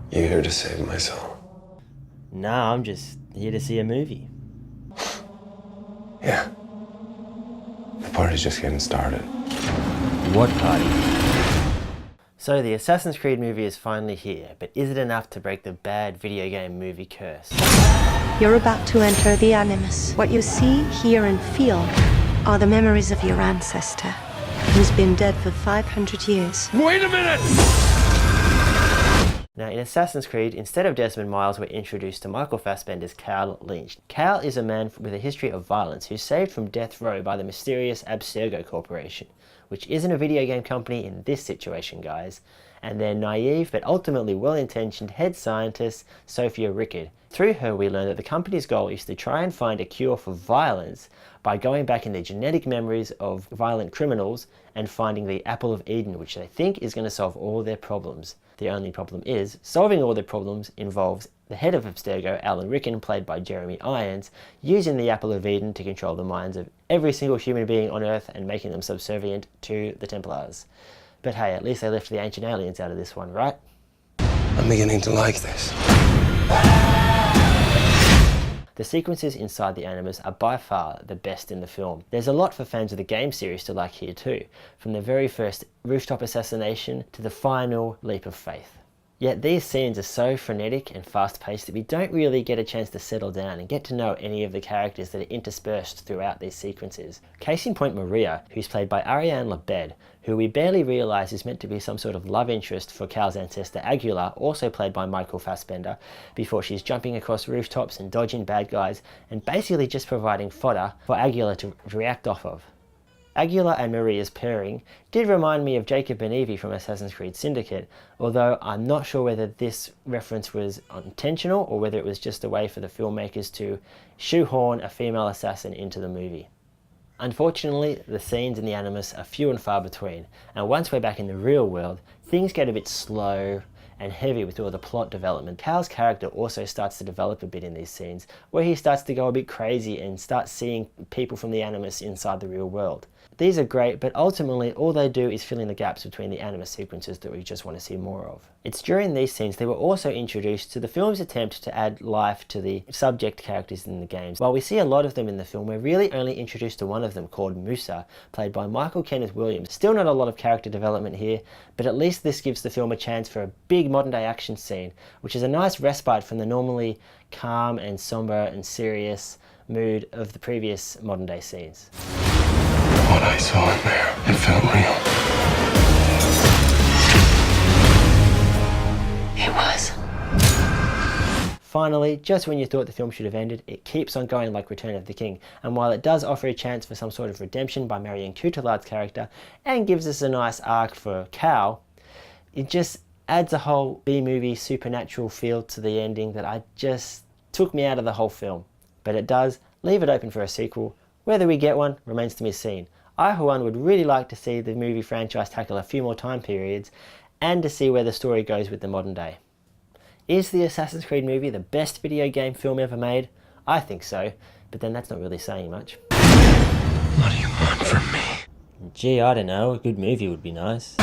You here to save my soul? Nah, I'm just here to see a movie. Yeah. The party's just getting started. What party? So the Assassin's Creed movie is finally here, but is it enough to break the bad video game movie curse? You're about to enter the Animus. What you see, hear, and feel are the memories of your ancestor, who's been dead for 500 years. Wait a minute! Now in Assassin's Creed, instead of Desmond Miles, we're introduced to Michael Fassbender's Cal Lynch. Cal is a man with a history of violence who's saved from death row by the mysterious Abstergo Corporation, which isn't a video game company in this situation, guys, and their naive but ultimately well-intentioned head scientist, Sophia Rickard. Through her, we learn that the company's goal is to try and find a cure for violence by going back in the genetic memories of violent criminals and finding the Apple of Eden, which they think is going to solve all their problems. The only problem is, solving all their problems involves the head of Abstergo, Alan Rickman, played by Jeremy Irons, using the Apple of Eden to control the minds of every single human being on Earth and making them subservient to the Templars. But hey, at least they left the ancient aliens out of this one, right? I'm beginning to like this. The sequences inside the Animus are by far the best in the film. There's a lot for fans of the game series to like here too, from the very first rooftop assassination to the final leap of faith. Yet these scenes are so frenetic and fast-paced that we don't really get a chance to settle down and get to know any of the characters that are interspersed throughout these sequences. Case in point, Maria, who's played by Ariane Labed, who we barely realise is meant to be some sort of love interest for Cal's ancestor Aguilar, also played by Michael Fassbender, before she's jumping across rooftops and dodging bad guys and basically just providing fodder for Aguilar to react off of. Aguilar and Maria's pairing did remind me of Jacob and Evie from Assassin's Creed Syndicate, although I'm not sure whether this reference was intentional or whether it was just a way for the filmmakers to shoehorn a female assassin into the movie. Unfortunately, the scenes in the Animus are few and far between, and once we're back in the real world, things get a bit slow and heavy with all the plot development. Cal's character also starts to develop a bit in these scenes, where he starts to go a bit crazy and starts seeing people from the Animus inside the real world. These are great, but ultimately all they do is fill in the gaps between the Animus sequences that we just want to see more of. It's during these scenes they were also introduced to the film's attempt to add life to the subject characters in the games. While we see a lot of them in the film, we're really only introduced to one of them, called Musa, played by Michael Kenneth Williams. Still not a lot of character development here, but at least this gives the film a chance for a big modern day action scene, which is a nice respite from the normally calm and somber and serious mood of the previous modern day scenes. What I saw in there, it felt real. It was. Finally, just when you thought the film should have ended, it keeps on going like Return of the King, and while it does offer a chance for some sort of redemption by Marion Cotillard's character, and gives us a nice arc for Cal, it just adds a whole B-movie supernatural feel to the ending that I just took me out of the whole film. But it does leave it open for a sequel. Whether we get one remains to be seen. I, for one, would really like to see the movie franchise tackle a few more time periods and to see where the story goes with the modern day. Is the Assassin's Creed movie the best video game film ever made? I think so, but then that's not really saying much. What do you want from me? Gee, I don't know, a good movie would be nice.